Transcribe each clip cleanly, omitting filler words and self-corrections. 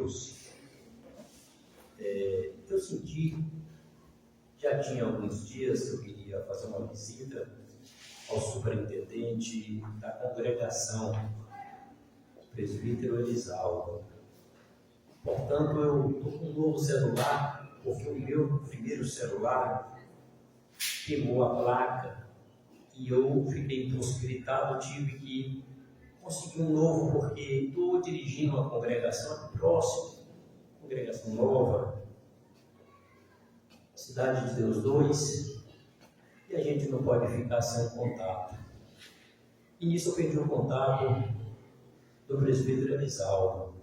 Deus, eu senti, já tinha alguns dias que eu queria fazer uma visita ao superintendente da congregação, presbítero Elisaldo. Portanto, eu estou com um novo celular, porque o meu primeiro celular queimou a placa e eu fiquei impossibilitado, tive que conseguir um novo, porque estou dirigindo uma congregação próxima, congregação nova, Cidade de Deus 2, e a gente não pode ficar sem contato. E nisso eu perdi o contato do presbítero Elisaldo.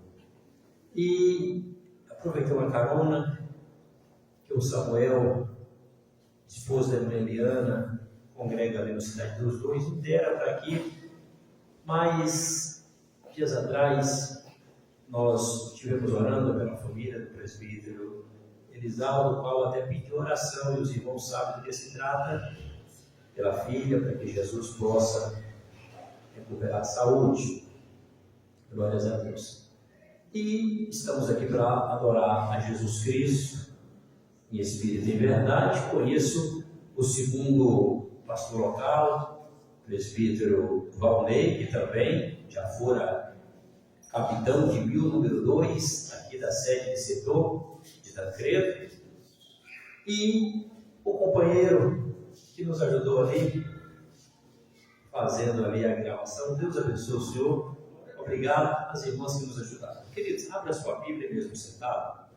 E aproveitei uma carona que o Samuel, esposo da irmã Eliana, congrega ali na Cidade dos Dois, me deram para aqui, mas dias atrás nós estivemos orando pela família do presbítero Elisaldo, o qual até pediu oração, e os irmãos sabem do que se trata, pela filha, para que Jesus possa recuperar a saúde. Glórias a Deus. E estamos aqui para adorar a Jesus Cristo em espírito e em verdade. Por isso, o segundo pastor local, presbítero Valnei, que também já fora capitão de 1000, número 2, aqui da sede de setor de Tancredo, e o companheiro que nos ajudou ali, fazendo ali a gravação. Deus abençoe o senhor. Obrigado às irmãs que nos ajudaram. Queridos, abra a sua Bíblia mesmo sentado.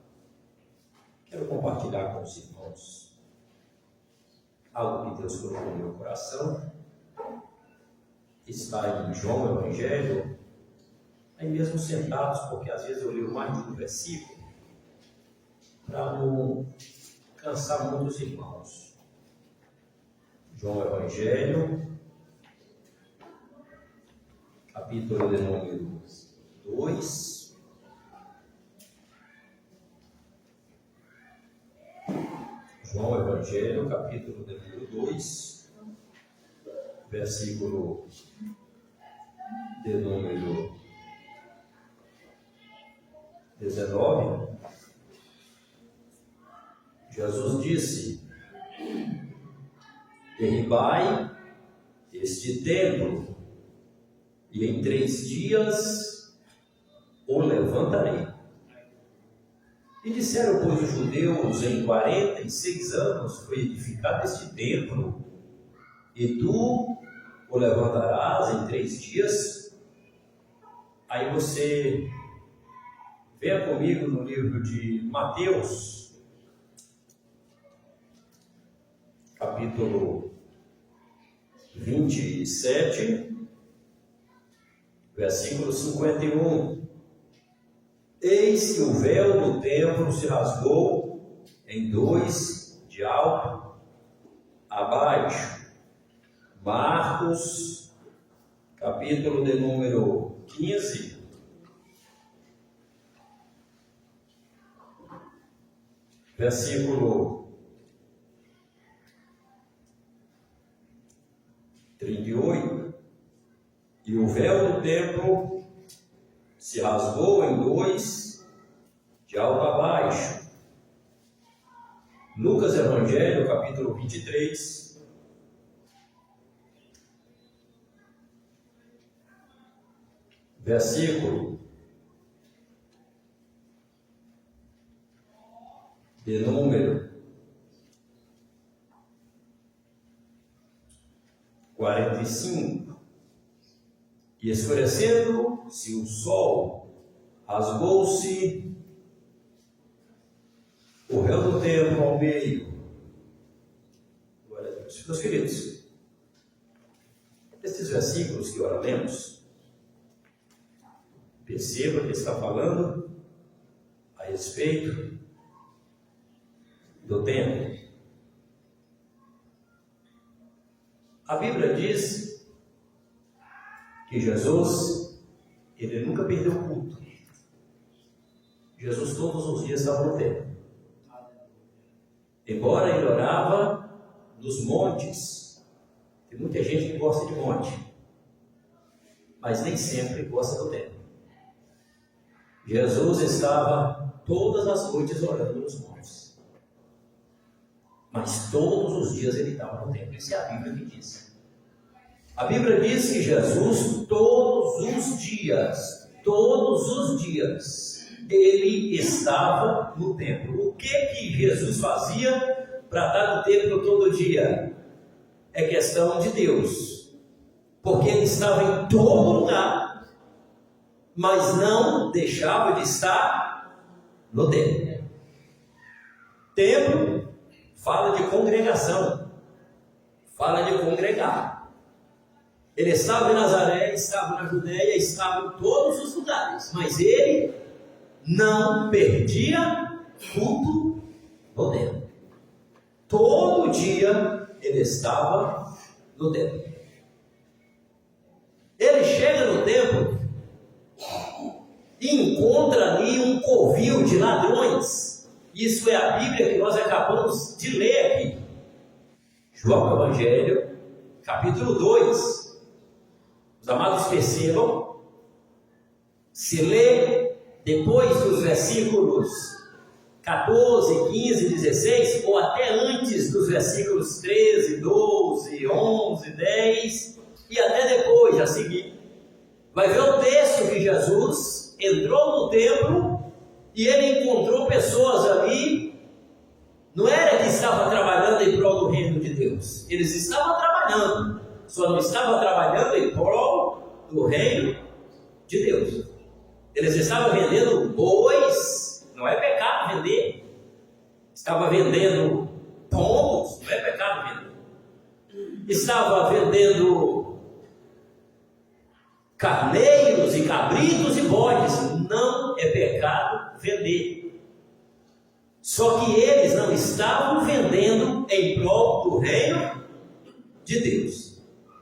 Quero compartilhar com os irmãos algo que Deus colocou no meu coração. Está em João Evangelho, aí mesmo sentados, porque às vezes eu leio mais de um versículo, para não cansar muitos irmãos. João Evangelho, capítulo de número 2. João Evangelho, capítulo de número 2, versículo de número 19. Jesus disse: derribai este templo, e em 3 dias o levantarei. E disseram, pois, os judeus: em 46 anos foi edificado este templo, e tu o levantarás em 3 dias? Aí você venha comigo no livro de Mateus, capítulo 27, versículo 51. Eis que o véu do templo se rasgou em 2, de alto a baixo. Marcos, capítulo de número 15, versículo 38. E o véu do templo se rasgou em 2, de alto a baixo. Lucas Evangelho, capítulo 23, versículo de número 45. E escurecendo-se o sol, rasgou-se o véu do templo ao meio. Glória a Deus. Meus queridos, estes versículos que ora lemos, perceba que está falando a respeito do templo. A Bíblia diz que Jesus, ele nunca perdeu o culto. Jesus todos os dias estava no templo. Embora ele orava nos montes, tem muita gente que gosta de monte, mas nem sempre gosta do templo. Jesus estava todas as noites orando nos montes. Mas todos os dias ele estava no templo. Isso é a Bíblia que diz. A Bíblia diz que Jesus, todos os dias, ele estava no templo. O que Jesus fazia para estar no templo todo dia? É questão de Deus. Porque ele estava em todo lugar, mas não deixava de estar no templo. Templo fala de congregação, fala de congregar. Ele estava em Nazaré, estava na Judéia, estava em todos os lugares, mas ele não perdia culto no templo. Todo dia ele estava no templo. Ele chega no templo e encontra ali um covil de ladrões. Isso é a Bíblia que nós acabamos de ler aqui. João Evangelho, capítulo 2. Os amados percebam, se lê depois dos versículos 14, 15, 16, ou até antes dos versículos 13, 12, 11, 10, e até depois, a seguir, vai ver o texto que Jesus entrou no templo e ele encontrou pessoas ali. Não era que estavam trabalhando em prol do reino de Deus, eles estavam trabalhando, só não estavam trabalhando em prol do reino de Deus. Eles estavam vendendo bois, não é pecado vender. Estava vendendo pombos, não é pecado vender. Estava vendendo carneiros e cabritos e bodes, não é pecado vender. Só que eles não estavam vendendo em prol do reino de Deus.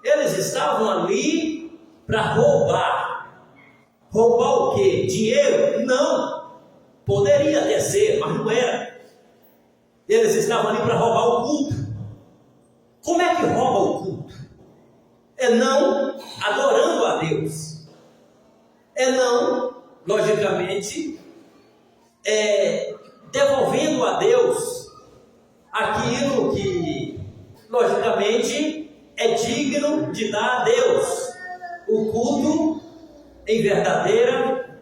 Eles estavam ali para roubar. Roubar o quê? Dinheiro? Não. Poderia até ser, mas não era. Eles estavam ali para roubar o culto. Como é que rouba o culto? É não adorando a Deus. É não, logicamente, devolvendo a Deus aquilo que, logicamente, é digno de dar a Deus. O culto em verdadeira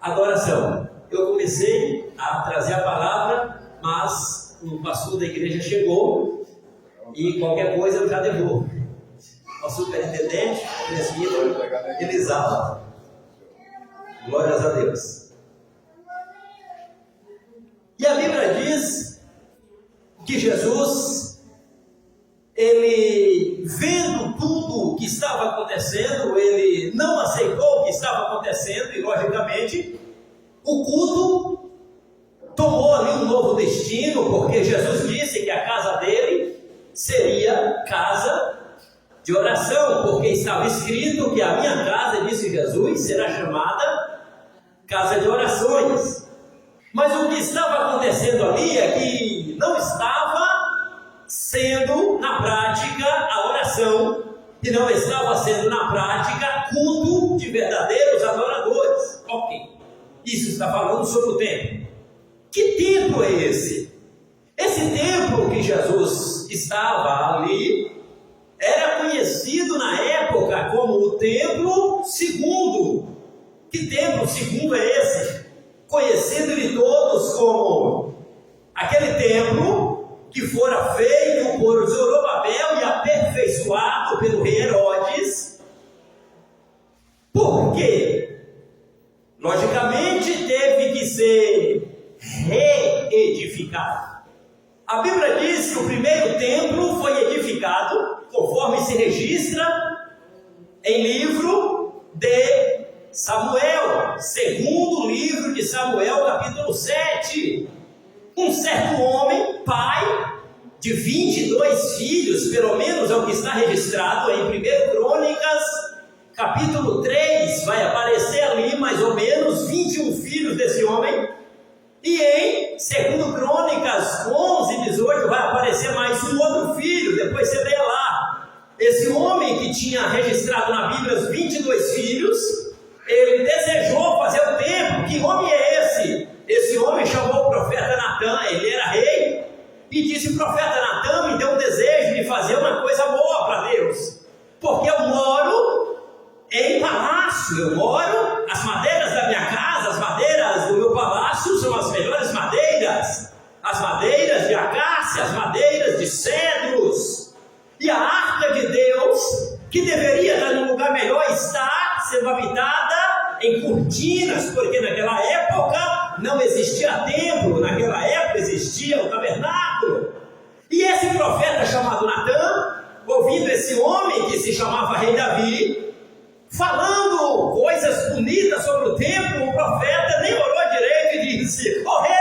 adoração. Eu comecei a trazer a palavra, mas o pastor da igreja chegou e qualquer coisa eu já devolvo. O superintendente, o presbítero, Elisava. Glórias a Deus. E a Bíblia diz que Jesus, ele, vendo tudo o que estava acontecendo, ele não aceitou o que estava acontecendo e, logicamente, o culto tomou ali um novo destino, porque Jesus disse que a casa dele seria casa de oração, porque estava escrito que a minha casa, disse Jesus, será chamada casa de orações. Mas o que estava acontecendo ali é que não estava sendo na prática a oração, e não estava sendo na prática culto de verdadeiros adoradores. Ok, isso está falando sobre o templo. Que templo é esse? Esse templo que Jesus estava ali era conhecido na época como o templo segundo. Que templo segundo é esse? Conhecido de todos como aquele templo que fora feito por Zorobabel e aperfeiçoado pelo rei Herodes. Por quê? Logicamente teve que ser reedificado. A Bíblia diz que o primeiro templo foi edificado, conforme se registra em livro de Samuel, segundo livro de Samuel, capítulo 7. Um certo homem, pai de 22 filhos, pelo menos é o que está registrado em 1 Crônicas, capítulo 3, vai aparecer ali mais ou menos 21 filhos desse homem, e em 2 Crônicas 11, 18, vai aparecer mais um outro filho, depois você lê lá. Esse homem que tinha registrado na Bíblia os 22 filhos, ele desejou fazer o templo. Que homem é esse? Esse homem chamou o profeta Natã, ele era rei, e disse: profeta Natã, me deu um desejo de fazer uma coisa boa para Deus, porque eu moro em palácio, as madeiras da minha casa, as madeiras do meu palácio são as melhores madeiras, as madeiras de acácia, as madeiras de cedros, e a arca de Deus, que deveria estar num lugar melhor, está sendo habitada em cortinas, porque naquela época não existia templo, naquela época existia o tabernáculo. E esse profeta chamado Natã, ouvindo esse homem que se chamava rei Davi, falando coisas bonitas sobre o templo, o profeta nem orou direito e disse: ó rei,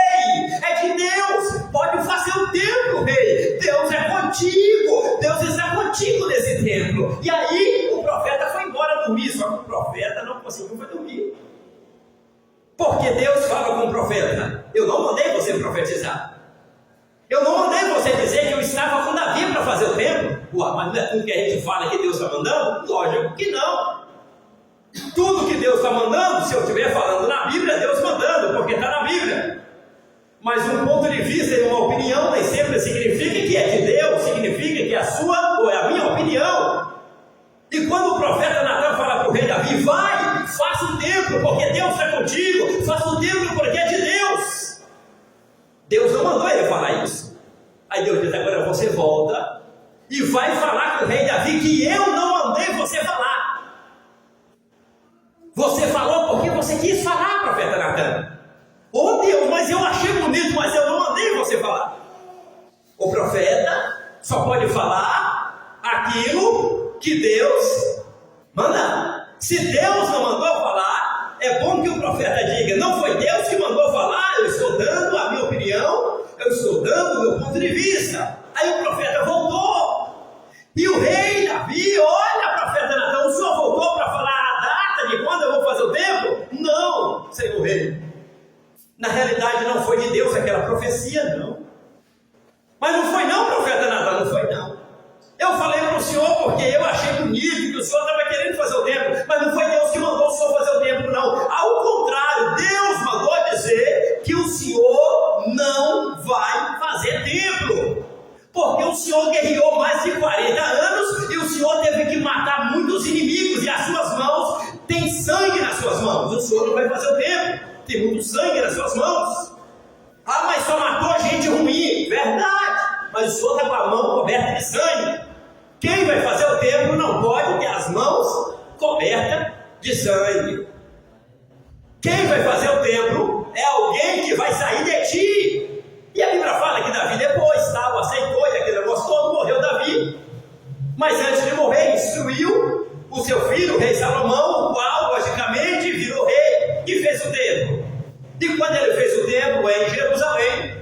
é de Deus, pode fazer o templo, rei, Deus é contigo, Deus está contigo nesse templo. E aí o profeta foi embora dormir, só que o profeta não conseguiu dormir, porque Deus fala com o profeta: eu não mandei você profetizar, eu não mandei você dizer que eu estava com Davi para fazer o templo. Ué, mas não é tudo que a gente fala que Deus está mandando? Lógico que não. Tudo que Deus está mandando, se eu estiver falando na Bíblia, é Deus mandando, porque está na Bíblia. Mas um ponto de vista e uma opinião nem sempre significa que é de Deus, significa que é a sua ou é a minha opinião. E quando o profeta Natã fala para o rei Davi: vai, faça o templo, porque Deus está contigo, faça o templo porque é de Deus. Deus não mandou ele falar isso. Aí Deus diz: agora você volta e vai falar com o rei Davi que eu não mandei você falar. Você falou porque você quis falar, profeta Natã. Oh Deus, mas eu achei bonito, mas eu não mandei você falar. O profeta só pode falar aquilo que Deus manda. Se Deus não mandou falar, é bom que o profeta diga: não foi Deus que mandou falar, eu estou dando a minha opinião, eu estou dando o meu ponto de vista. Aí o profeta voltou, e o rei Davi: olha, profeta Natã, o senhor voltou para falar a data de quando eu vou fazer o templo? Não, senhor rei, na realidade não foi de Deus aquela profecia, não. Mas não foi não, profeta Natã, não foi não. Eu falei para o senhor porque eu achei bonito que o senhor estava querendo fazer o templo, mas não foi Deus que mandou o senhor fazer o templo, não. Ao contrário, Deus mandou dizer que o senhor não vai fazer templo, porque o senhor guerreou mais de 40 anos e o senhor teve que matar muitos inimigos, e as suas mãos têm sangue nas suas mãos. O senhor não vai fazer o templo, tem muito sangue nas suas mãos. Ah, mas só matou gente ruim. Verdade, mas o senhor está com a mão coberta de sangue. Quem vai fazer o templo não pode ter as mãos cobertas de sangue. Quem vai fazer o templo é alguém que vai sair de ti. E a Bíblia fala que Davi depois aceitou, e aquele negócio todo, morreu Davi. Mas antes de morrer, instruiu o seu filho, o rei Salomão, o qual, logicamente, virou rei e fez o templo. E quando ele fez o templo, é em Jerusalém.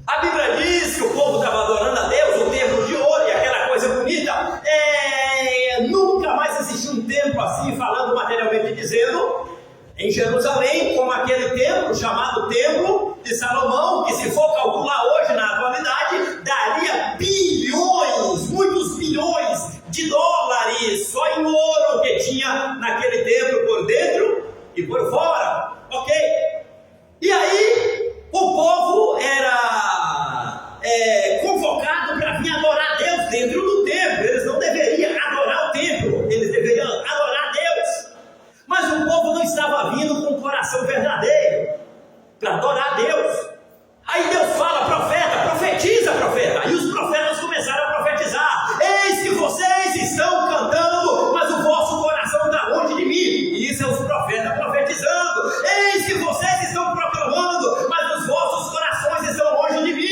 A Bíblia diz que o povo estava adorando a Deus, o templo de ouro e aquela coisa bonita. Nunca mais existiu um templo assim, falando materialmente dizendo, em Jerusalém, como aquele templo chamado Templo de Salomão, que se for calcular hoje na atualidade, daria bilhões, muitos bilhões de dólares, só em ouro que tinha naquele templo por dentro e por fora, ok? E aí, o povo era convocado para vir adorar a Deus dentro do templo. Eles não deveriam adorar o templo, eles deveriam adorar a Deus. Mas o povo não estava vindo com o coração verdadeiro para adorar a Deus. Aí Deus fala: profeta, profetiza, profeta. Aí os profetas começaram a profetizar: eis que vocês estão cantando, mas o vosso coração está longe de mim. E isso é os profetas profetizando: eis que vocês estão proclamando, mas os vossos corações estão longe de mim.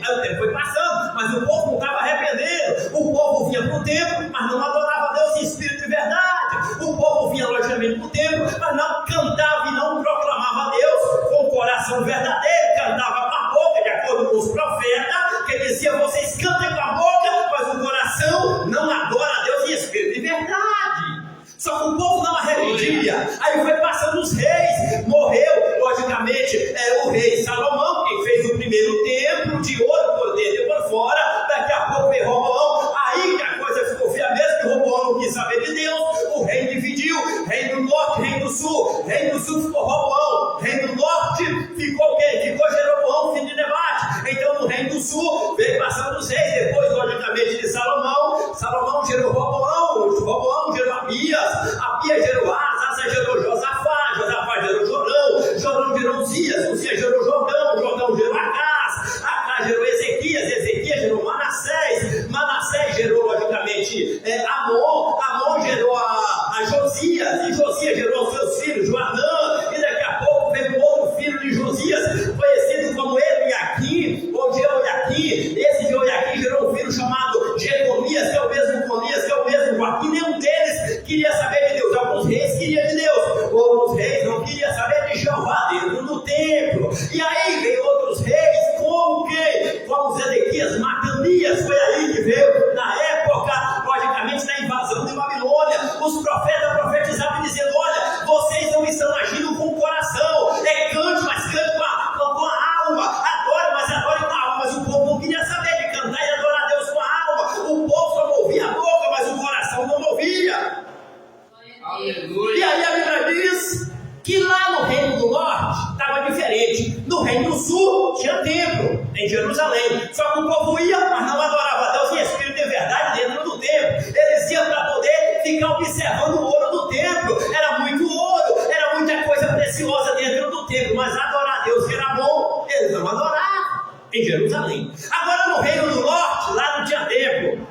Aí o tempo foi passando, mas o povo não estava arrependendo. O povo vinha para o templo, mas não adorava a Deus em espírito e verdade. O povo vinha logicamente para o templo, mas não cantava e não proclamava a Deus com o coração verdadeiro. Cantava com a boca, de acordo com os profetas, que dizia: vocês cantem com a boca, mas o coração não adora a Deus em espírito e verdade. Só que o povo não arrependia. Aí foi passando os reis, morreu, logicamente, o rei Salomão, quem fez o primeiro templo de ouro por dentro e por fora. Daqui a pouco veio Roboão, aí que a coisa ficou feia mesmo, que Roboão não quis saber de Deus. O rei dividiu, reino do norte, ficou o quê? Ficou Jeroboão, filho de Nebate. Então no reino do sul veio passando os reis, depois logicamente de Salomão. Salomão gerou Roboão gerou Abias gerou Asa gerou Josafá gerou Jorão gerou Uzias gerou Jordão gerou Acás gerou Ezequias gerou Manassés gerou logicamente Amon gerou a Josias, e Josias gerou os seus filhos, Joanã, e daqui a pouco veio outro filho de Josias, conhecido como Jeoiaquim, ou Jeoiaquim. Esse Jeoiaquim gerou um filho chamado Jeconias, que é o mesmo Conias, que é o mesmo Joaquim. Nenhum deles queria saber de Deus. Alguns reis queriam de Deus, outros reis não queriam saber de Jeová dentro do templo. E aí veio outros reis, como quem? Como Zedequias, Matanias, foi aí que veio, na época, logicamente, da invasão de Babilônia. Os profetas profetizavam dizendo: olha, vocês não estão agindo com o coração, cante, mas cante com a alma, adore, mas adore com a alma. Mas o povo não queria saber de cantar e adorar a Deus com a alma. O povo só movia a boca, mas o coração não movia. Aleluia. E aí a Bíblia diz que lá no reino do norte estava diferente. No reino do sul tinha templo em Jerusalém, só que o povo ia, mas não adorava a Deus em espírito e verdade dentro do templo. Eles iam para poder ficar observando o ouro do templo. Era muito ouro, era muita coisa preciosa dentro do templo, mas adorar a Deus que era bom, eles não adoravam em Jerusalém. Agora no reino do norte, lá não tinha templo.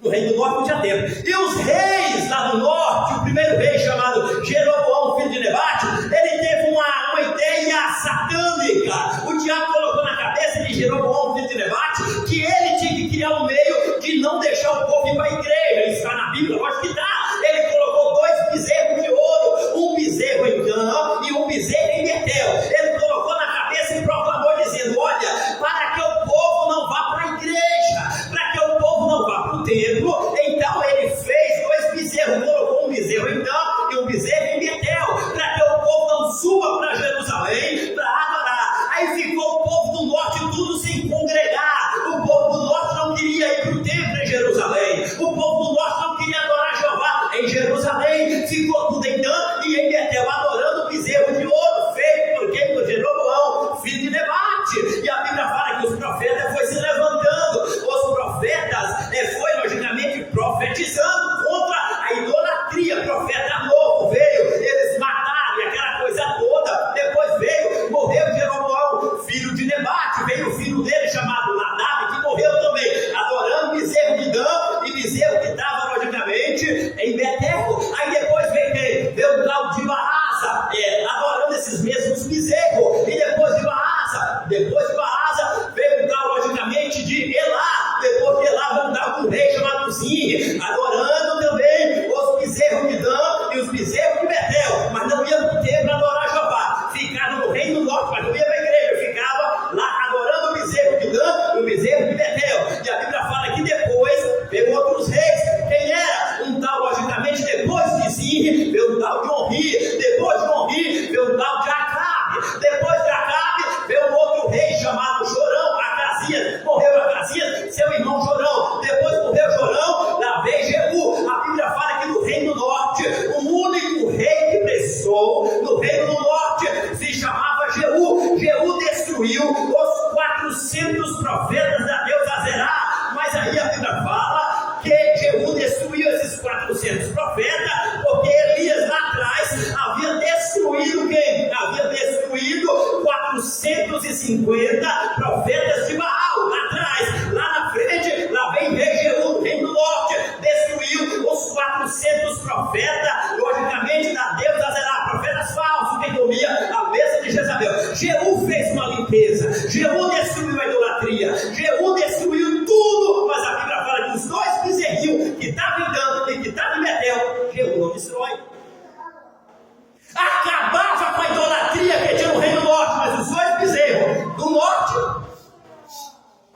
No reino do norte não tinha templo. E os reis lá do norte, o primeiro rei chamado Jeroboão, filho de Nebate, ele teve uma ideia satânica. O diabo colocou na cabeça de Jeroboão, filho de Nebate, que ele tinha que criar um meio de não deixar o povo ir para a igreja. Isso está na Bíblia, lógico que está. Ele colocou 2 bezerros de ouro, um bezerro em Canaã e um bezerro em Betel. Ele colocou na cabeça e proclamou dizendo: olha, para que o povo não vá para a igreja, para que o povo não vá para o templo, então ele fez 2 bezerros, colocou um bezerro em Canaã e um bezerro em Betel, para que o povo não suba para Jerusalém para adorar. Aí ficou o povo do norte tudo sem congregar. O povo do norte não queria ir para o templo em Jerusalém, o povo do norte não queria adorar Jeová em Jerusalém. Ficou tudo em Dan e em Betel adorando o bezerro de ouro feito por quem? Por Jeroboão, filho de Nebate. E a Bíblia fala que os profetas foram se levantando, os profetas foi logicamente profetizando contra a idolatria. Profeta novo veio, eles mataram e aquela coisa toda. Depois morreu Jeroboão, filho de Nebate, veio o filho dele chamado Nadab, que morreu também, adorando bezerro de Dan e bezerro que estava logicamente em Betel. Aí depois veio quem? Veio o tal de Baasa, adorando esses mesmos bezerros. E depois de Baasa veio o tal logicamente de Elá. Depois de Elá vão dar um rei chamado Zinri, adorando também os bezerros de Dan e os bezerros de Betel, mas não ia para o templo adorar Jeová. Ficava no reino do norte, mas não ia para a igreja, ficava lá adorando o bezerro de Dan e o bezerro de Betel. E a Bíblia fala que depois veio outros reis. Quem era? Um tal, logicamente, depois de Zinri, veio um tal de Onri. Depois de Onri, veio um tal de Acabe. Depois de Acabe, veio um outro rei chamado Jorão, Acasias. Morreu Acasias, seu irmão Jorão. Depois morreu Jorão, lá veio Jeú. A Bíblia fala que no reino do norte, o único rei que prestou no reino do norte se chamava Jeú. Jeú destruiu os 400 profetas da deusa Zerá. Mas aí a Bíblia fala que Jeú destruiu esses 400 profetas, porque Elias lá atrás havia destruído quem? Havia destruído 450 profetas de Baal lá atrás. Lá na frente, lá vem rei Jeú, no reino do norte, destruiu os 400 profetas, logicamente da deusa Zerá, profetas falsos que comia a mesa de Jezabel. Jeú fez uma limpeza, Jeú destruiu a idolatria, Jeú destruiu tudo, mas a Bíblia fala que os 2 bezerrinhos que estavam em Dan e que estavam em Betel, Jeú não destrói. Acabava com a idolatria que tinha no reino do norte, mas os 2 bezerros do norte,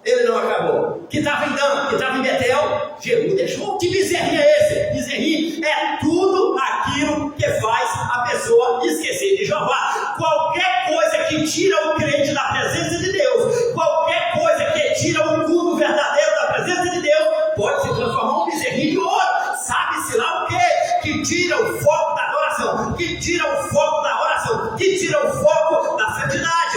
ele não acabou. Que estava em Dan, que estava em Betel, Jeú deixou. Que bezerrinho é esse? Bezerrinho é tudo aquilo que faz a pessoa esquecer de Jeová. Qualquer coisa que tira o crente da presença de Deus, qualquer coisa que tira o culto verdadeiro da presença de Deus, pode se transformar um bezerrinho de ouro. Sabe-se lá o quê? Que tira o foco da adoração, que tira o foco da oração, que tira o foco da santidade.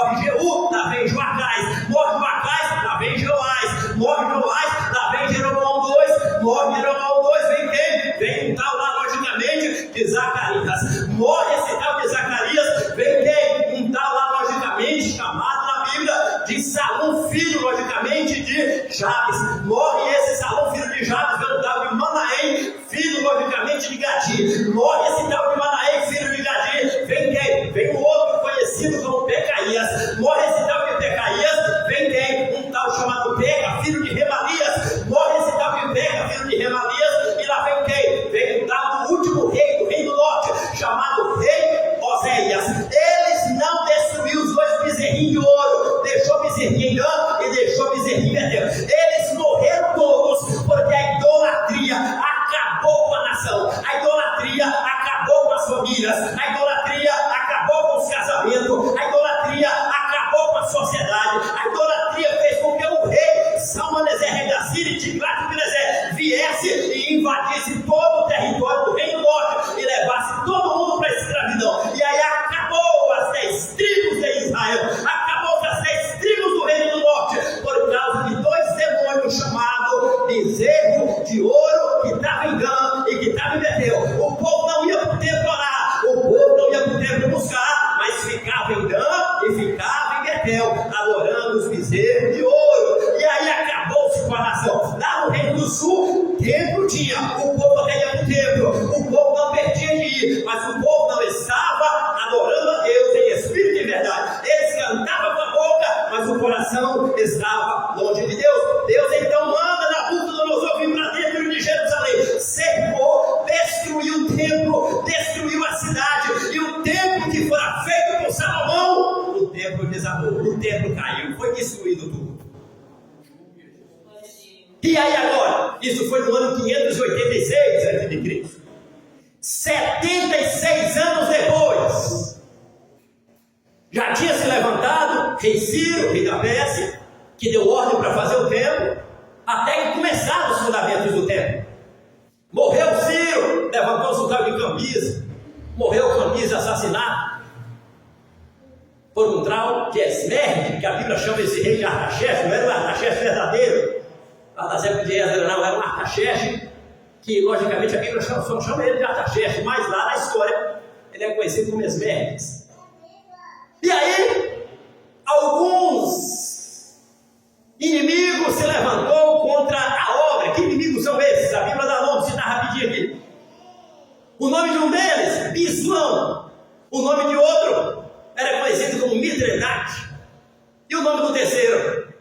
morre Jeú, lá vem Joacás, morre Joacás, lá vem Joás, morre Joás, lá vem Jeroboão 2, morre Jeroboão 2, vem quem? Vem um tal lá, logicamente, de Zacarias, morre esse tal de Zacarias, vem quem? Um tal lá, logicamente, chamado na Bíblia de Salum, filho, logicamente, de Jabes, morre esse Salum, filho de Jabes, vem um tal de Manaém, filho, logicamente, de Gadi, morre esse tal de Manaém, filho de Gadi, vem quem? Vem o outro conhecido como Pecaías, morre esse tal de Pecaías, vem quem? Um tal chamado Pega, filho de Remalias, morre esse tal de Pega, filho de Remalias, e lá vem quem? Vem um tal do último rei, do reino do norte, chamado rei Oséias. Eles não destruíram os dois bezerrinhos de ouro, deixou bezerrinho em Dan e deixou bezerrinho em Betel. Eles morreram todos, porque a idolatria acabou com a nação, a idolatria acabou com as famílias, a idolatria acabou com os casamentos, a idolatria acabou com a sociedade, a idolatria fez com que o rei Salmaneser, rei da Síria, e Tiglat-Pileser viesse e invadisse todo o território do reino do norte e levasse todo mundo para a escravidão. E aí acabou as 10 tribos de Israel, acabou as 10 tribos do reino do norte, por causa de dois demônios chamados bezerro de ouro, que estava em Dan e que estava em Betel. O povo não ia para o templo orar, o povo não ia para o templo buscar, mas ficava em Dan e ficava em Betel, adorando os bezerros de ouro. E aí acabou-se com a nação. Lá no Reino do Sul, templo tinha, o povo até ia para o templo, o povo não perdia de ir, mas o povo não estava adorando a Deus em espírito e verdade. Eles cantavam com a boca, mas o coração estava longe de Deus. Deus então manda Nabucodonosor vir para dentro de Jerusalém, cercou, destruiu o templo, destruiu a cidade, e o templo que fora feito por Salomão, o templo desabou, o templo caiu, foi destruído tudo. E aí agora? Isso foi no ano 586 a.C. 76 anos depois, já tinha se levantado rei Ciro, rei da Pérsia, que deu ordem para fazer o templo, até que começaram os fundamentos do templo. Morreu Ciro, levantou-se o tal de Cambises, morreu Cambises assassinado por um tal de Esmerde, que a Bíblia chama esse rei de Artaxerxes, não era o Artaxerxes verdadeiro, lá das épocas de Esdras, não, era um Artaxerxes, que logicamente a Bíblia só chama ele de Artaxerxes, mas lá na história ele é conhecido como Esmerdes. E aí, alguns inimigos se levantou contra a obra. Que inimigos são esses? A Bíblia dá nome, citar rapidinho aqui. O nome de um deles, Bislão. O nome de outro era conhecido como Mitredate. E o nome do terceiro,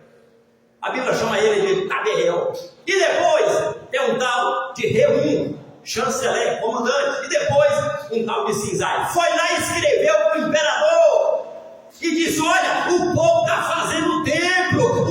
a Bíblia chama ele de Taberel. E depois tem um tal de Reum, chanceler, comandante. E depois um tal de Sinzai. Foi lá e escreveu para o imperador e disse: olha, o povo está fazendo o templo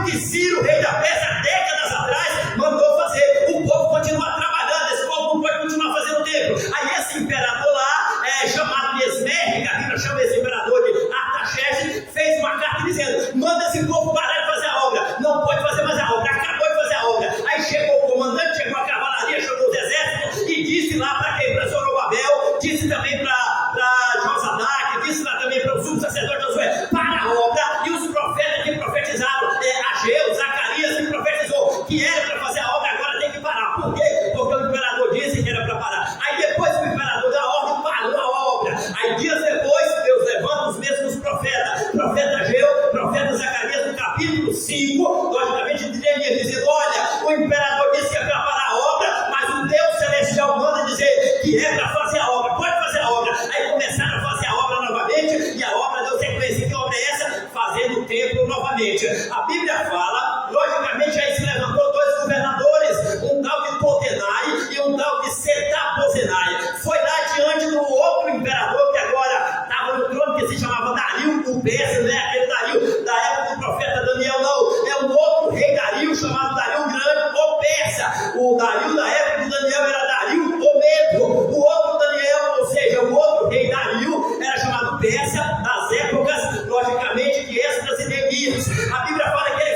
que Ciro, rei da Pérsia, décadas atrás, mandou fazer. O povo continua trabalhando, esse povo não pode continuar fazendo o templo. Aí esse imperador lá, chamado de Esmerde, que a Bíblia chama esse imperador de Artaxerxes, fez uma carta dizendo: manda esse povo parar de fazer a obra, não pode fazer mais a obra, acabou de fazer a obra. Aí chegou o comandante, chegou a cavalaria, chegou os exércitos e disse lá para quem? Para Zorobabel, disse também para Josadac, disse lá também para o sumo sacerdote Josué: para a obra. E os profetas que profetizaram, Ageu, Zacarias, que profetizou que era para fazer a obra, agora tem que parar. Por quê? Porque o imperador disse que era para parar. Aí depois o imperador dá a ordem, parou a obra. Aí dias depois Deus levanta os mesmos profetas, profeta Ageu, profeta Zacarias, no capítulo 5, logicamente dizendo: olha, o imperador disse que é para parar a obra, mas o Deus celestial manda dizer que é para fazer a obra, pode fazer a obra. Aí começaram a fazer a obra novamente, e a obra deu sequência. Que obra é essa? Fazendo o templo novamente. A Bíblia fala, logicamente, aí se levantou dois governadores, um tal de Potenai e um tal de Setapozenai. Foi lá diante do outro imperador que agora estava no trono, que se chamava Dario, o Persa, não é aquele Dario da época do profeta Daniel, não. É um outro rei Dario, chamado Dario Grande, o Persa. O Dario da época de Daniel era Dario o Medo. O outro Daniel, ou seja, o outro rei Dario, era chamado Persa, das épocas, logicamente, de Esdras e Neemias. A Bíblia fala que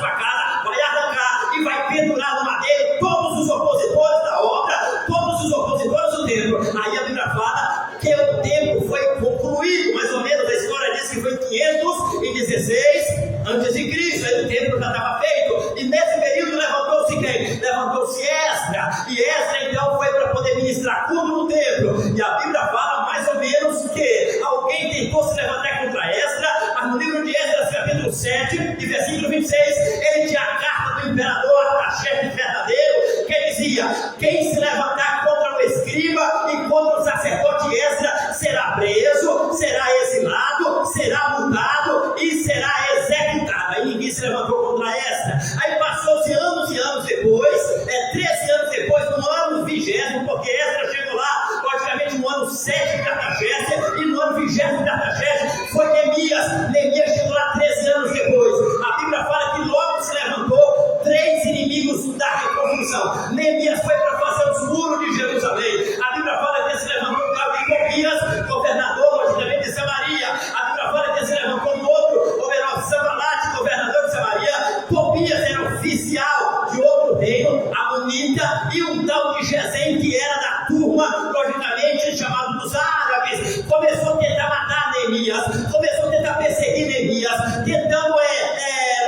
sua casa, vai arrancar e vai pendurar no madeiro todos os opositores da obra, todos os opositores do templo. Aí a Bíblia fala que o templo foi concluído, mais ou menos, a história diz que foi 516 antes de Cristo, aí o templo já estava feito, e nesse período levantou-se quem? Levantou-se Esdras, e Esdras então foi para poder ministrar culto no templo, e a Bíblia fala mais ou menos que alguém tentou se levantar contra Esdras, mas no livro de Esdras, capítulo 7, e versículo 26, ele tinha a carta do imperador Artaxerxes verdadeiro, que dizia: quem se levantar contra o escriba e contra o sacerdote Esdras será preso, será exilado, será mudado e será executado. Aí ninguém se levantou contra Esdras. Aí passou-se anos e anos depois, 13 anos depois, no ano 20º, porque Esdras chegou lá, logicamente no ano 7 de Artaxerxes, e no ano 20º de Artaxerxes foi Neemias. Neemias chegou lá 13 anos depois. A Bíblia fala que logo se levantou 3 inimigos da reconstrução. Neemias foi para fazer os muros de Jerusalém. A Bíblia fala que se levantou o cabo de Tobias, governador, logicamente, de Samaria. A Bíblia fala que se levantou um outro, Sanbalate, governador de Samaria. Tobias era oficial de outro reino, Amonita, e um tal de Gesem, que era da turma, logicamente, chamado dos árabes. Começou a tentar matar Neemias, começou a tentar perseguir Neemias, tentando,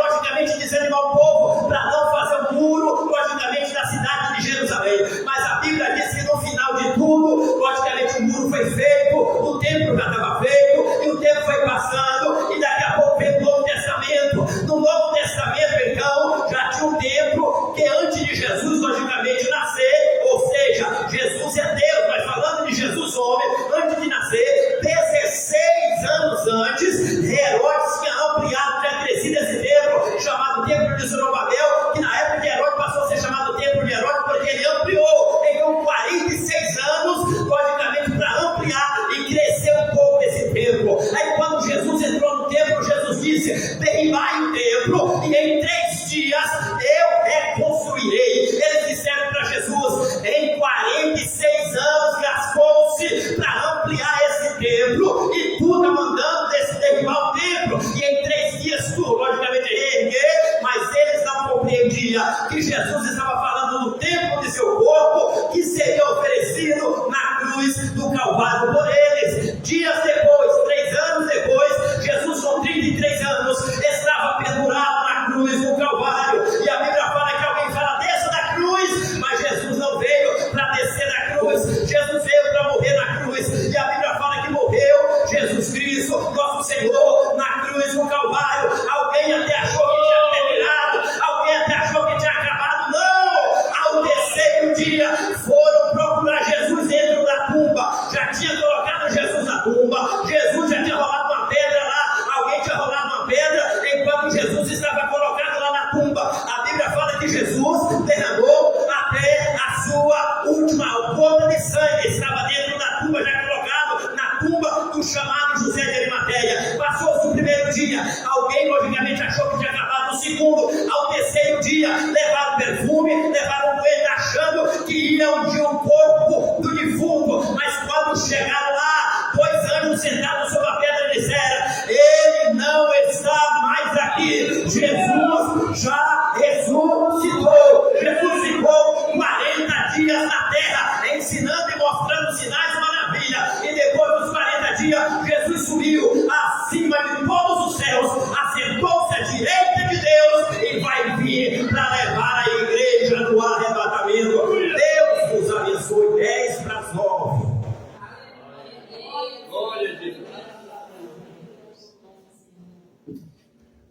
logicamente, desanimar o povo para não fazer o muro, logicamente, da cidade de Jerusalém. Mas a Bíblia diz que no final de tudo, logicamente, o muro foi feito, o templo já estava feito, e o tempo foi passando, e daqui a pouco veio o Novo Testamento. No Novo Testamento, então, já tinha um templo que antes de Jesus, logicamente, nascer, ou seja, Jesus é Deus, mas falando de Jesus homem, antes de nascer, 16 anos antes, Herodes tinha ampliado, tinha crescido esse templo, chamado Templo de Zorobabel, que na época de Herodes passou a ser chamado Templo de Herodes, porque ele ampliou, então 46 anos, logicamente, para ampliar e crescer um pouco esse templo. Aí quando Jesus entrou no templo, Jesus disse: derribai o templo, e em 3 dias eu reconstruirei. Eles disseram para Jesus: em 46 anos gastou-se para ampliar esse templo, e tu está mandando derribar o templo, e em 3 dias tu, logicamente, reerguer. Mas eles não compreendiam que Jesus estava falando do templo de seu corpo, que seria oferecido na cruz do Calvário por eles. Dias depois, 3 anos depois, Jesus com 33 anos estava pendurado na cruz do Calvário, e a Bíblia fala que alguém fala: desça da cruz, mas Jesus não veio para descer da cruz, Jesus veio para morrer na cruz, e a Bíblia fala que morreu Jesus Cristo, nosso Senhor, na cruz do Calvário. Alguém até achou que tinha terminado, alguém até achou que tinha acabado. Não! Ao terceiro dia foram procurar Jesus dentro da tumba, já tinha colocado Jesus na tumba, Jesus já tinha rolado uma pedra lá, alguém tinha rolado uma pedra enquanto Jesus estava colocado lá na tumba. A Bíblia fala que Jesus derramou até a sua última gota de sangue, estava dentro da tumba, já colocado na tumba do chamado José de Arimateia. Passou-se o primeiro dia, alguém logicamente achou que tinha acabado. O segundo, ao terceiro dia, levaram perfume, levaram doente, achando que ia ungir um corpo do defunto, mas quando chegaram lá, 2 anjos sentados sobre a pedra disseram: ele não está mais aqui, Jesus já ressuscitou. Jesus ficou 40 dias na terra, ensinando e mostrando sinais e maravilhas, e depois dos 40 dias, Jesus subiu acima de todos os céus, assentou-se à direita de Deus, e vai vir para levar a igreja no arrebatamento. Deus nos abençoe. 10 para as 9.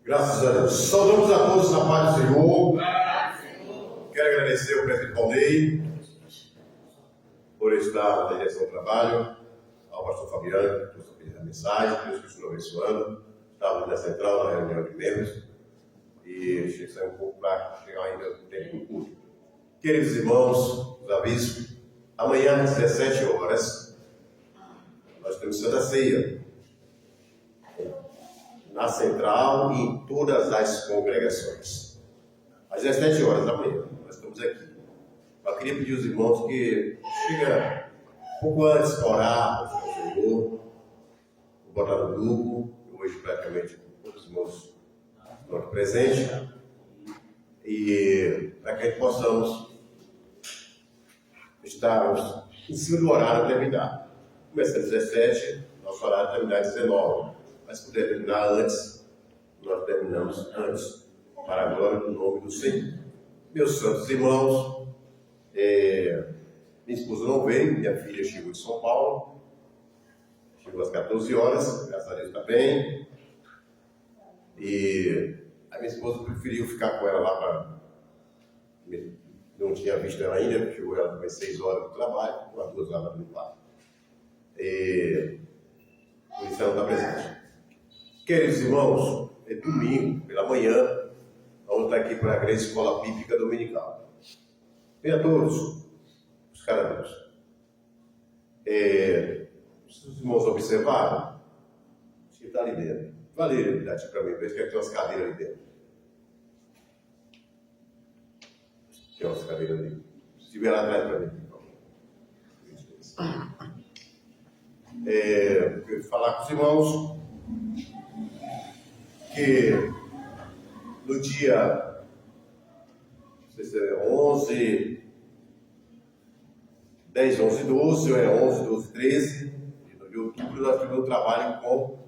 Graças a Deus. Saudamos a todos na paz do Senhor. Quero agradecer ao presbítero Valnei por estar na direção do trabalho, ao pastor Fabiano, que trouxe a mensagem, Deus continua abençoando. Estava na central, na reunião de membros, e cheguei um pouco para chegar ainda no tempo do culto. Queridos irmãos, os avisos: amanhã às 17 horas, nós temos Santa Ceia na central e em todas as congregações. Às 17 horas da manhã, nós estamos aqui. Eu queria pedir aos irmãos que chega um pouco antes para orar, para o Senhor, botar no grupo. Hoje praticamente todos os irmãos estão aqui presentes. e para que a gente possamos estarmos em cima do horário terminar. Começa às 17, nosso horário terminar às 19, mas se puder terminar antes, nós terminamos antes, para a glória do nome do Senhor. Meus santos irmãos, minha esposa não veio, minha filha chegou de São Paulo, chegou às 14 horas, graças a Deus está bem, e a minha esposa preferiu ficar com ela lá para... Não tinha visto ela ainda, chegou ela às 6 horas do trabalho, com as 2 horas do quarto. Por isso ela não está presente. Queridos irmãos, é domingo, pela manhã, vamos estar aqui para a Grande Escola Bíblica Dominical. Venha todos, os caras. Os irmãos observaram? Acho que está ali dentro. Valeu, dá para mim, veja que tem umas cadeiras ali dentro. Tem umas cadeiras ali. Se tiver lá atrás para mim. Eu quero falar com os irmãos que no dia 10, 11, 12, ou 11, 12, 13 de outubro, nós tivemos um trabalho com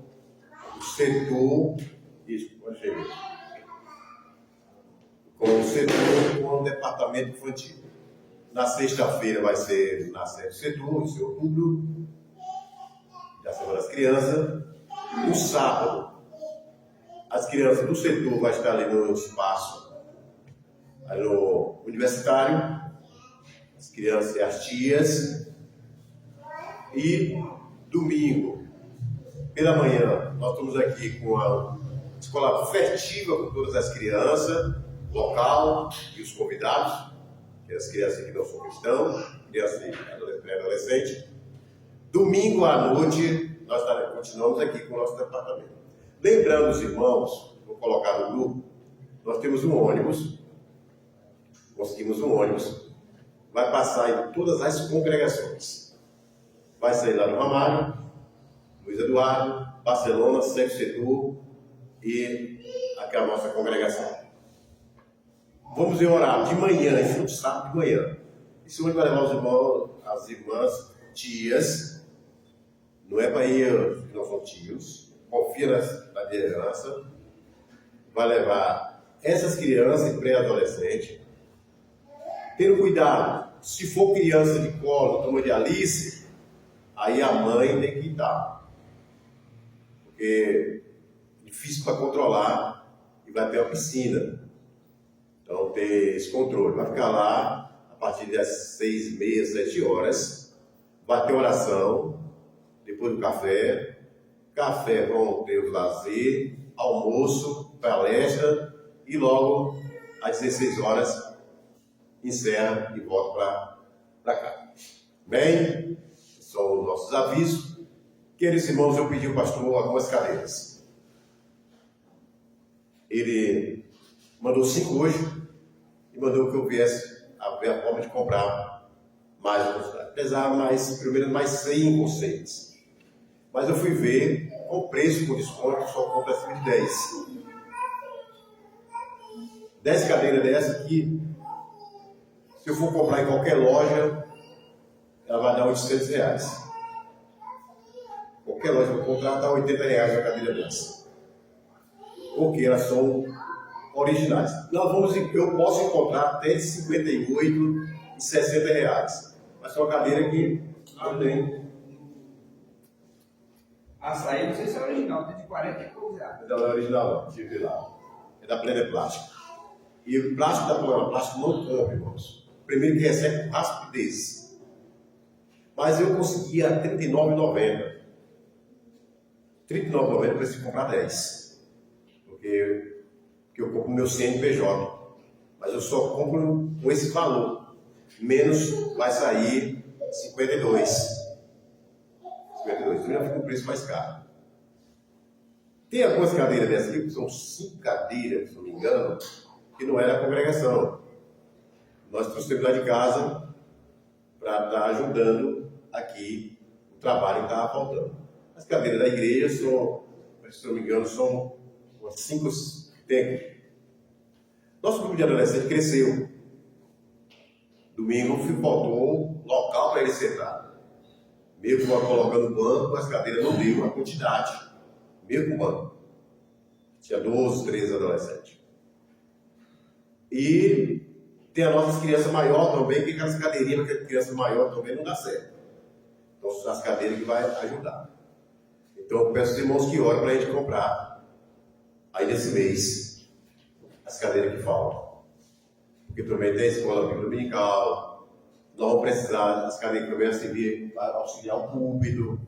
o setor, com o departamento infantil. Na sexta-feira vai ser na sede do setor, em outubro, da Semana das Crianças. No sábado, as crianças do setor vão estar ali no espaço, ali no universitário, as crianças e as tias. E domingo, pela manhã, nós estamos aqui com a escola festiva com todas as crianças, local e os convidados, que as crianças que não são cristãos, crianças e pré-adolescentes. Domingo à noite, nós continuamos aqui com o nosso departamento. Lembrando os irmãos, vou colocar no grupo, nós temos um ônibus, conseguimos um ônibus, vai passar em todas as congregações. Vai sair lá no Ramalho, Luiz Eduardo, Barcelona, Sexto Setor e aqui a nossa congregação. Vamos em horário de manhã, esse é um sábado de manhã. Esse ônibus vai levar os irmãos, as irmãs, tias, não é para ir, que não são tios, confia na liderança, vai levar essas crianças e pré-adolescentes, tendo cuidado, se for criança de colo, turma de Alice, aí a mãe tem que dar, porque é difícil para controlar e vai ter uma piscina, então ter esse controle, vai ficar lá a partir das 6h30, 7 horas, vai ter oração, depois do café vão ter o lazer, almoço, palestra e logo às 16 horas encerra e volta para cá. Bem, são os nossos avisos. Queridos irmãos, eu pedi ao pastor algumas cadeiras. Ele mandou 5 hoje e mandou que eu viesse a ver a forma de comprar mais, apesar mais, pelo menos mais 5 ou 6. Mas eu fui ver, com preço, com desconto, só compra acima de 10. 10 cadeiras dessa aqui, se eu for comprar em qualquer loja, ela vai dar R$800. Qualquer loja que eu comprar, está R$80 a cadeira dessa. Porque elas são originais. Eu posso encontrar até de R$58 e R$60. Mas é uma cadeira que não tem. Açaí, não sei se é original, tem de 40 e poucos reais. Não é original, não, tive lá. É da Plena Plástica. E o plástico da Plena Plástica não compra, irmãos. Primeiro que recebe com rapidez. Mas eu consegui a R$ 39,90. R$ 39,90 eu preciso comprar 10. Porque eu compro o meu CNPJ. Mas eu só compro com esse valor. Menos vai sair 52. Então já fica um preço mais caro. Tem algumas cadeiras dessas aqui, que são 5 cadeiras, se não me engano, que não é da congregação. Nós trouxemos lá de casa para estar ajudando aqui o trabalho que estava faltando. As cadeiras da igreja são, se não me engano, são umas 5 tempos. Nosso grupo de adolescente cresceu. Domingo faltou local para ele sentar. Mesmo colocando banco, as cadeiras não deu a quantidade. Mesmo banco. Tinha 12, 13 adolescentes. E tem as nossas crianças maiores também, que aquelas cadeirinhas para crianças maiores também não dá certo. Então, são as cadeiras que vai ajudar. Então, eu peço aos irmãos que orem para a gente comprar, aí nesse mês, as cadeiras que faltam. Porque também tem a escola dominical, nós vamos precisar das cadeiras que também servir para auxiliar o púlpito,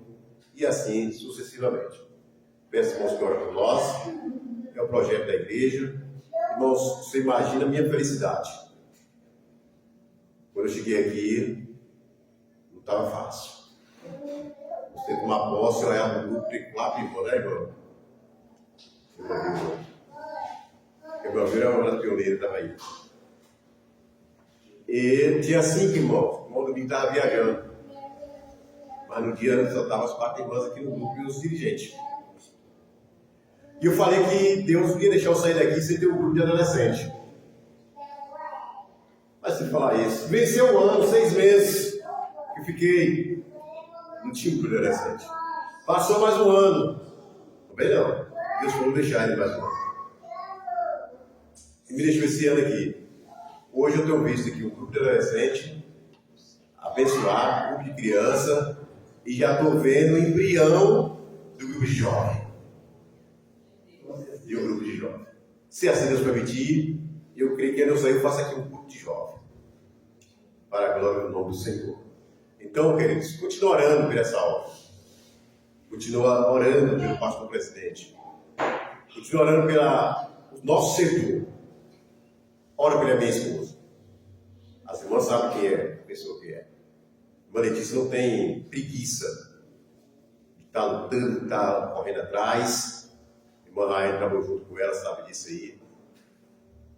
e assim sucessivamente. Peço aos irmãos que orem por nós, é o projeto da igreja. Irmãos, você imagina a minha felicidade. Quando eu cheguei aqui, não estava fácil. Você tomar posse, olhar no grupo, tem 4 irmãos, né, irmão? Meu filho era uma das pioneiras, estava aí. E tinha 5 irmãos. O irmão domingo estava viajando. Mas no dia só estavam as 4 irmãs aqui no grupo e os dirigentes. E eu falei que Deus não ia deixar eu sair daqui sem ter um grupo de adolescente. Mas se falar isso, venceu um ano, 6 meses, que eu fiquei, não tinha um grupo de adolescente. Passou mais um ano, também não. Deus falou deixar ele mais um ano. E me deixou esse ano aqui. Hoje eu tenho visto aqui um grupo de adolescente, abençoado, um grupo de criança, e já estou vendo o embrião do grupo de jovem. E o grupo de jovem. Se assim Deus permitir, eu creio que eu sair, eu faço aqui um grupo de jovem. Para a glória do nome do Senhor. Então, queridos, continua orando por essa obra. Continua orando pelo pastor presidente. Continua orando pelo nosso setor. Ora pela minha esposa. As irmãs sabem quem é, a pessoa que é. A irmã Letícia não tem preguiça de estar lutando, de estar correndo atrás. A irmã Raia trabalhou junto com ela, sabe disso aí.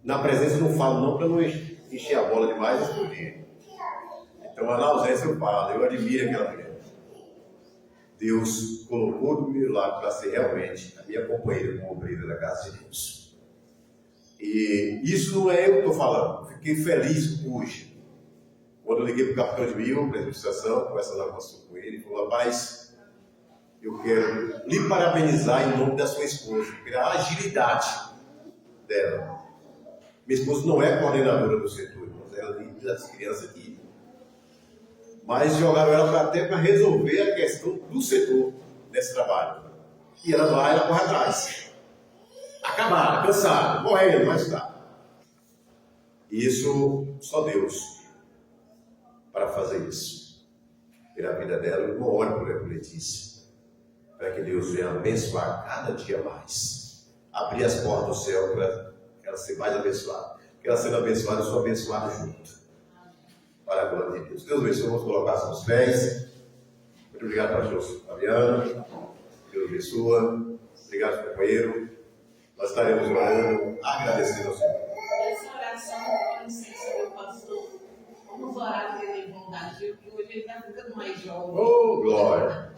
Na presença eu não falo não para não encher a bola demais e esconder. Então na ausência eu falo, eu admiro aquela mulher. Deus colocou do meu lado para ser realmente a minha companheira como obreira da casa de Deus. E isso não é eu que estou falando. Fiquei feliz hoje. Quando eu liguei para o capitão de mil, para a administração, conversando com ele, ele falou: rapaz, eu quero lhe parabenizar em nome da sua esposa, pela agilidade dela. Minha esposa não é coordenadora do setor, mas ela é líder das crianças aqui. Mas jogaram ela até para resolver a questão do setor nesse trabalho. E ela vai, ela corre atrás. Acabada, cansada, morrendo, mas está. Isso só Deus para fazer isso. Pela vida dela, eu não oro por Letícia, para que Deus venha abençoar cada dia mais. Abrir as portas do céu para ela ser mais abençoada. Porque ela sendo abençoada, eu sou abençoado junto. Para a glória de Deus. Deus abençoe, vamos colocar os seus pés. Muito obrigado, pastor Fabiano. Deus abençoe. Obrigado, companheiro. Nós estaremos orando, agradecendo ao Senhor. Essa oração, eu não sei se eu posso. Vamos orar por ele em bondade, porque hoje ele está ficando mais jovem. Oh, glória!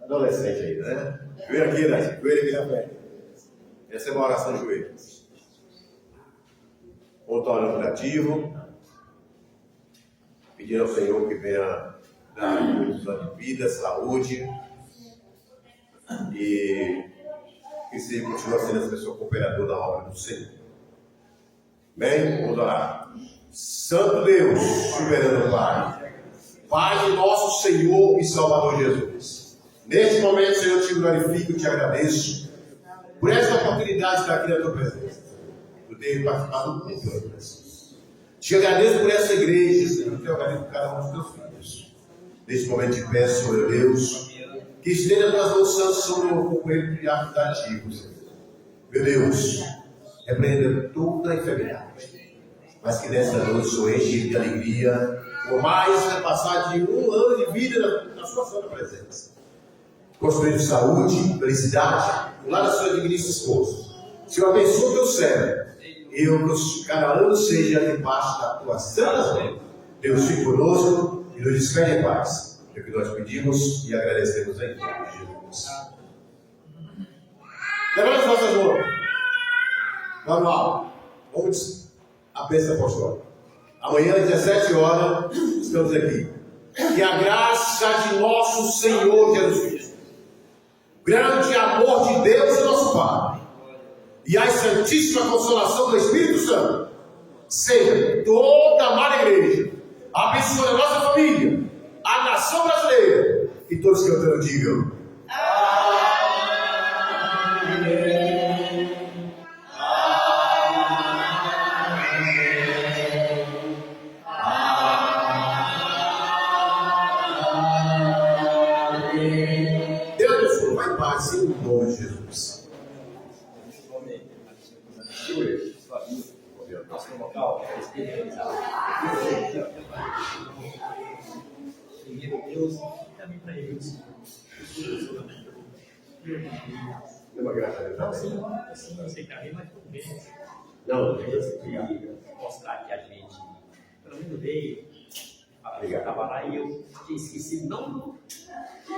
Adolescente ainda, né? Joelho aqui, né? Joelho aqui na frente. Essa é uma oração de joelho. Ponto orativo. Pedindo ao Senhor que venha dar muitos anos de vida, saúde. E que se continue sendo essa pessoa cooperadora da obra do Senhor. Bem, vamos orar. Santo Deus, soberano Pai, Pai de nosso Senhor e Salvador Jesus. Neste momento, Senhor, eu te glorifico e te agradeço por esta oportunidade de estar aqui na tua presença. Eu tenho participado do culto, Jesus. Te agradeço por essa igreja, Senhor. Te agradeço por cada um dos teus filhos. Neste momento te peço, Senhor Deus, que esteja as tuas mãos santas sobre o companheiro de ativo, Senhor. Meu Deus, repreenda toda a enfermidade, mas que nesta noite o Senhor enche de alegria, por mais passar de um ano de vida na sua santa presença. Construindo saúde, felicidade, do lado da sua digníssima esposa. Senhor, abençoe o teu servo. Eu, cada ano, seja debaixo da tua santa mão. Deus fique conosco e nos despede em paz. É o que nós pedimos e agradecemos em nome de Jesus. Levanta as nossas mãos. Vamos lá. Vamos a bênção apostólica. Amanhã, às 17 horas, estamos aqui. Que a graça de nosso Senhor Jesus Cristo, o grande amor de Deus e nosso Pai, e a santíssima consolação do Espírito Santo, seja toda a amada igreja, abençoe a nossa família, a nação brasileira, e todos que cantando digam. Deus vai em paz em nome de Jesus. Nosso local é espiritualizado. Primeiro Deus e também para eles. É uma graça de Não, Deus. sim, eu sei que a mim, mas tudo bem. Não, Mostrar que a gente, pelo menos veio, Obrigado. estava lá e eu tinha esquecido, não